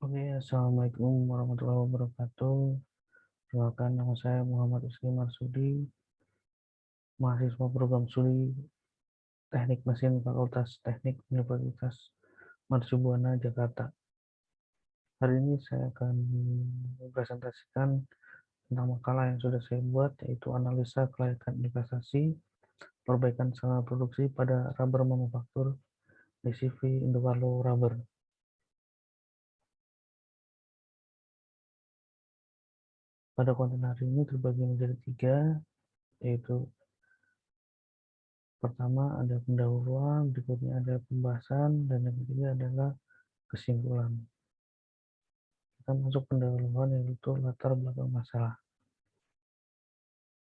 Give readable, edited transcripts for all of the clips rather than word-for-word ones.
Oke, Assalamualaikum warahmatullahi wabarakatuh. Perkenalkan, nama saya Muhammad Isli Marsudi, mahasiswa program studi Teknik Mesin Fakultas Teknik Universitas Mercubuana, Jakarta. Hari ini saya akan mempresentasikan tentang makalah yang sudah saya buat, yaitu analisa kelayakan investasi, perbaikan sarana produksi pada rubber manufaktur di CV Indocarlo Rubber. Pada konten hari ini terbagi menjadi 3, yaitu pertama ada pendahuluan, berikutnya ada pembahasan, dan yang ketiga adalah kesimpulan. Kita masuk pendahuluan, yaitu latar belakang masalah.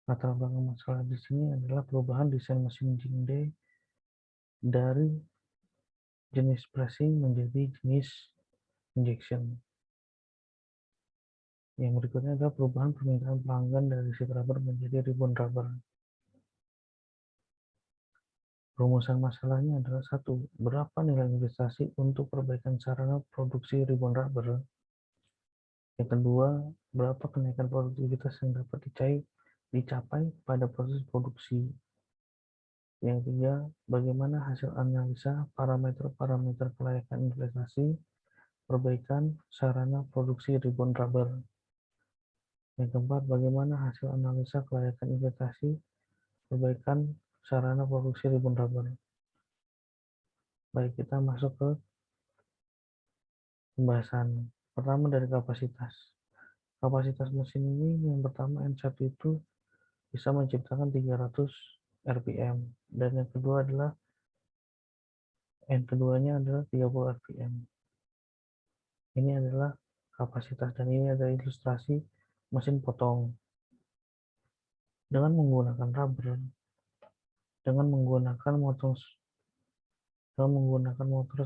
Latar belakang masalah di sini adalah perubahan desain mesin Jingde dari jenis pressing menjadi jenis injection. Yang berikutnya adalah perubahan permintaan pelanggan dari sheet rubber menjadi ribbon rubber. Rumusan masalahnya adalah 1. Berapa nilai investasi untuk perbaikan sarana produksi ribbon rubber? Yang kedua, berapa kenaikan produktivitas yang dapat dicapai pada proses produksi? Yang ketiga, bagaimana hasil analisa parameter-parameter kelayakan investasi perbaikan sarana produksi ribbon rubber? Yang keempat, bagaimana hasil analisa kelayakan investasi perbaikan sarana produksi ribbon rubber? Baik, kita masuk ke pembahasan. Pertama dari kapasitas. Kapasitas mesin ini yang pertama N1 itu bisa menciptakan 300 RPM, dan yang kedua adalah keduanya adalah 30 RPM. Ini adalah kapasitas, dan ini adalah ilustrasi mesin potong. Dengan menggunakan rubber, dengan menggunakan motor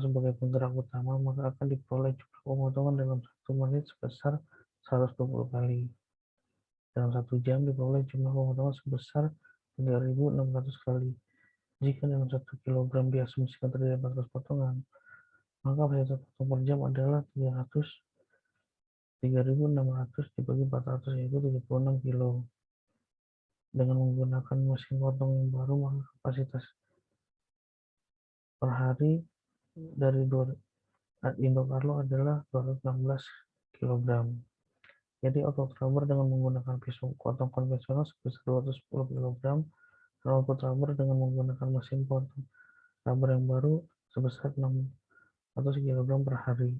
sebagai penggerak utama, maka akan diperoleh jumlah pemotongan dalam 1 menit sebesar 120 kali. Dalam 1 jam diperoleh jumlah pemotongan sebesar 3.600 kali. Jika dalam 1 kg diasumsikan terdapat 400 potongan, maka kapasitas potong per jam adalah 3.600 dibagi 400, yaitu 76 kilo. Dengan menggunakan mesin potong yang baru, maka kapasitas per hari dari Indocarlo adalah 216 kg. Jadi output rubber dengan menggunakan pisau potong konvensional sebesar 210 kg, dan output rubber dengan menggunakan mesin potong rubber yang baru sebesar 600 kg per hari,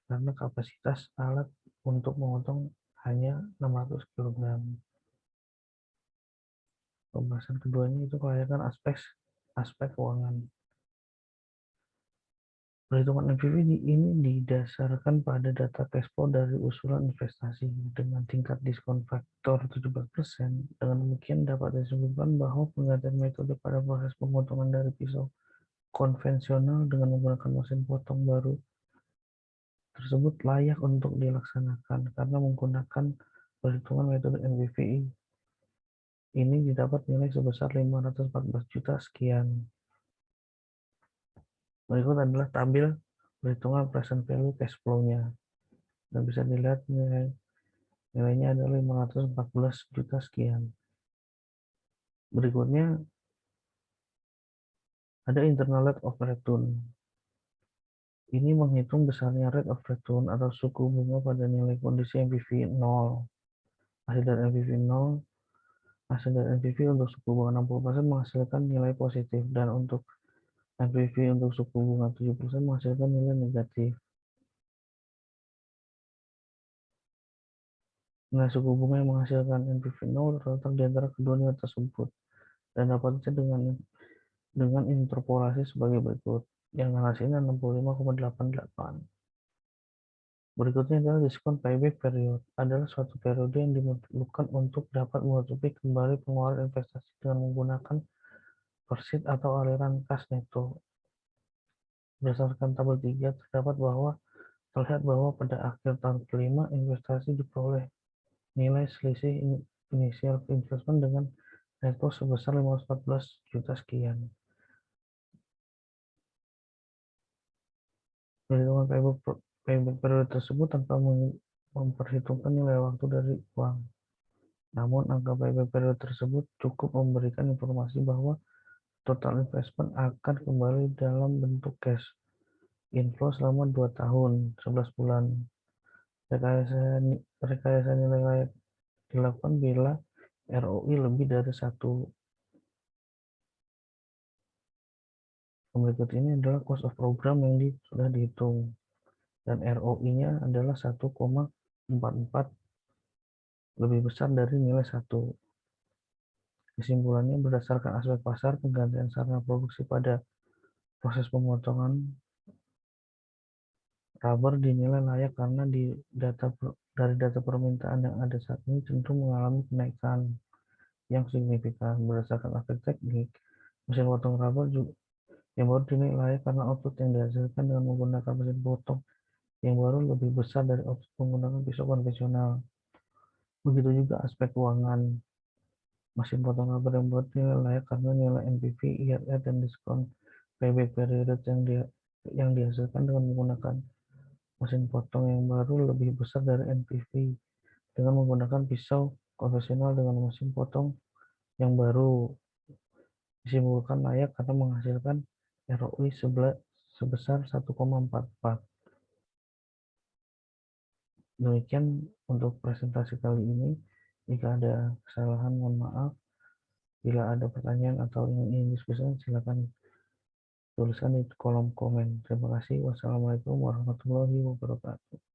karena kapasitas alat untuk memotong hanya 600 kg. Pembahasan keduanya itu kelayakan aspek keuangan. Perhitungan NPV ini didasarkan pada data cash flow dari usulan investasi dengan tingkat diskon faktor 17%. Dengan demikian dapat disimpulkan bahwa penggantian metode pada proses pemotongan dari pisau konvensional dengan menggunakan mesin potong baru tersebut layak untuk dilaksanakan karena menggunakan perhitungan metode NPV. Ini didapat nilai sebesar 514 juta sekian. Berikut adalah tabel perhitungan present value cash flow-nya. Dan bisa dilihat nilainya adalah 514 juta sekian. Berikutnya ada internal rate of return. Ini menghitung besarnya rate of return atau suku bunga pada nilai kondisi NPV 0. Hasil dari NPV untuk suku bunga 60% menghasilkan nilai positif, dan untuk NPV untuk suku bunga 7% menghasilkan nilai negatif. Nilai suku bunga yang menghasilkan NPV 0 terletak di antara kedua nilai tersebut, dan dapat dicari dengan interpolasi sebagai berikut. Yang hasilnya 65,88. Berikutnya adalah diskon payback period. Adalah suatu periode yang diperlukan untuk dapat menutupi kembali pengeluaran investasi dengan menggunakan persit atau aliran kas neto. Berdasarkan tabel 3 terlihat bahwa pada akhir tahun kelima investasi diperoleh nilai selisih initial investment dengan neto sebesar 514 juta sekian. Perhitungan payback payback period tersebut tanpa memperhitungkan nilai waktu dari uang. Namun, angka payback period tersebut cukup memberikan informasi bahwa total investment akan kembali dalam bentuk cash inflow selama 2 tahun, 11 bulan. Rekayasa nilai layak dilakukan bila ROI lebih dari 1. Berikut ini adalah cost of program yang sudah dihitung. Dan ROI-nya adalah 1,44, lebih besar dari nilai 1. Kesimpulannya, berdasarkan aspek pasar, penggantian sarana produksi pada proses pemotongan rubber dinilai layak karena dari data permintaan yang ada saat ini cenderung mengalami kenaikan yang signifikan. Berdasarkan aspek teknik, mesin potong rubber yang baru dinilai layak karena output yang dihasilkan dengan menggunakan mesin potong yang baru lebih besar dari output menggunakan pisau konvensional. Begitu juga aspek keuangan. Mesin potong rubber yang baru dinilai layak karena nilai NPV, IRR, dan diskon payback period yang dihasilkan dengan menggunakan mesin potong yang baru lebih besar dari NPV dengan menggunakan pisau konvensional dengan mesin potong yang baru. Disimpulkan layak karena menghasilkan ROI sebesar 1,44. Demikian untuk presentasi kali ini. Jika ada kesalahan, mohon maaf. Bila ada pertanyaan atau ingin diskusi, silakan tuliskan di kolom komen. Terima kasih. Wassalamualaikum warahmatullahi wabarakatuh.